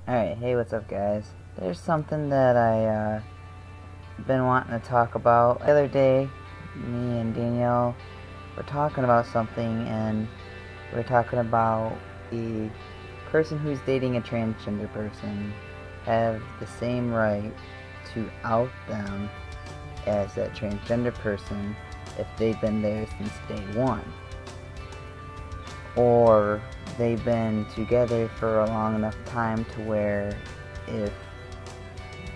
Alright, hey, what's up, guys? There's something that I been wanting to talk about. The other day, me and Danielle were talking about something, and we're talking about the person who's dating a transgender person have the same right to out them as that transgender person if they've been there since day one, or they've been together for a long enough time to where if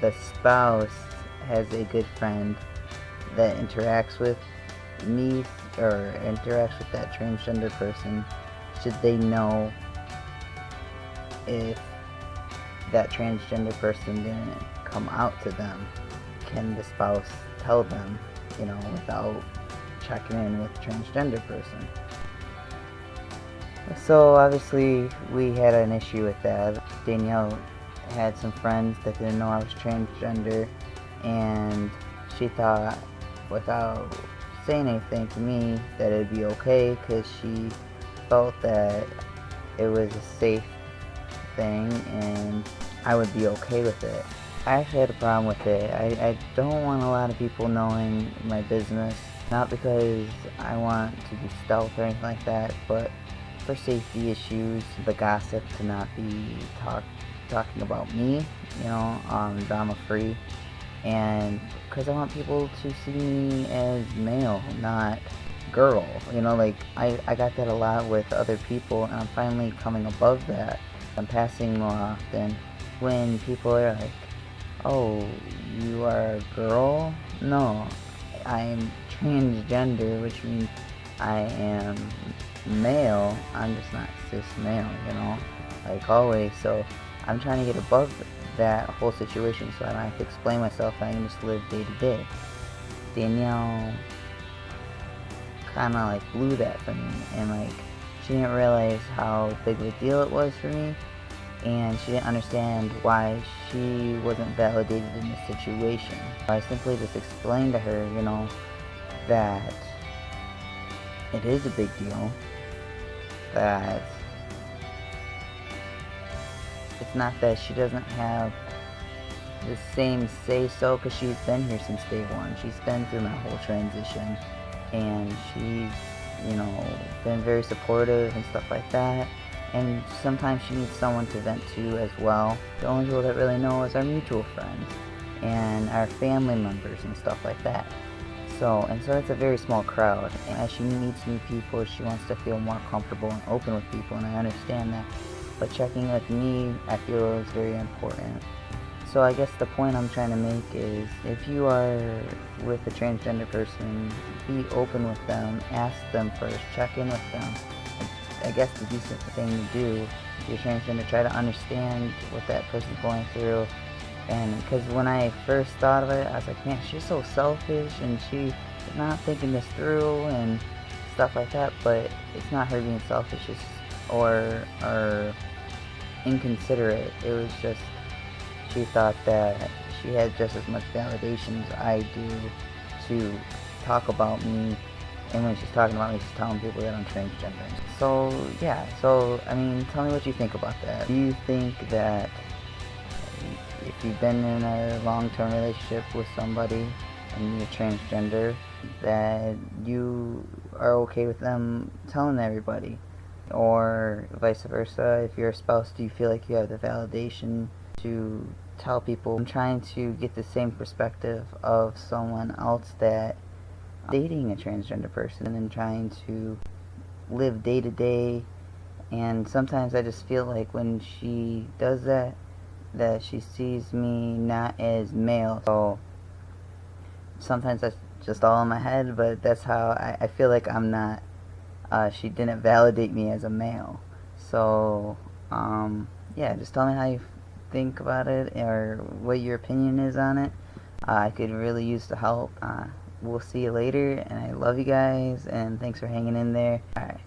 the spouse has a good friend that interacts with me or interacts with that transgender person, should they know if that transgender person didn't come out to them? Can the spouse tell them, without checking in with the transgender person? So obviously we had an issue with that. Danielle had some friends that didn't know I was transgender, and she thought, without saying anything to me, that it'd be okay because she felt that it was a safe thing and I would be okay with it. I actually had a problem with it. I don't want a lot of people knowing my business, not because I want to be stealth or anything like that, but for safety issues, the gossip to not be talking about me, drama free, and because I want people to see me as male, not girl. I got that a lot with other people, and I'm finally coming above that. I'm passing more often when people are like, oh, you are a girl? No, I'm transgender, which means I am male. I'm just not cis male, like always. So I'm trying to get above that whole situation so I don't have to explain myself. I can just live day to day. Danielle kind of blew that for me, and she didn't realize how big of a deal it was for me, and she didn't understand why she wasn't validated in the situation. I simply just explained to her, that it is a big deal, that it's not that she doesn't have the same say-so, because she's been here since day one. She's been through my whole transition, and she's, been very supportive and stuff like that. And sometimes she needs someone to vent to as well. The only people that really know is our mutual friends and our family members and stuff like that. So it's a very small crowd, and as she meets new people, she wants to feel more comfortable and open with people, and I understand that. But checking with me, I feel, is very important. So I guess the point I'm trying to make is, if you are with a transgender person, be open with them, ask them first, check in with them. I guess the decent thing to do, if you're transgender, try to understand what that person's going through. And because when I first thought of it, I was like, man, she's so selfish and she's not thinking this through and stuff like that. But it's not her being selfish or inconsiderate. It was just she thought that she had just as much validation as I do to talk about me. And when she's talking about me, she's telling people that I'm transgender. So yeah, tell me what you think about that. Do you think that if you've been in a long-term relationship with somebody and you're transgender, that you are okay with them telling everybody? Or vice versa, if you're a spouse, do you feel like you have the validation to tell people? I'm trying to get the same perspective of someone else that dating a transgender person and trying to live day to day. And sometimes I just feel like when she does that she sees me not as male. So sometimes that's just all in my head, but that's how I feel like I'm not, she didn't validate me as a male. So yeah, just tell me how you think about it, or what your opinion is on it. I could really use the help. We'll see you later, and I love you guys, and thanks for hanging in there. Alright.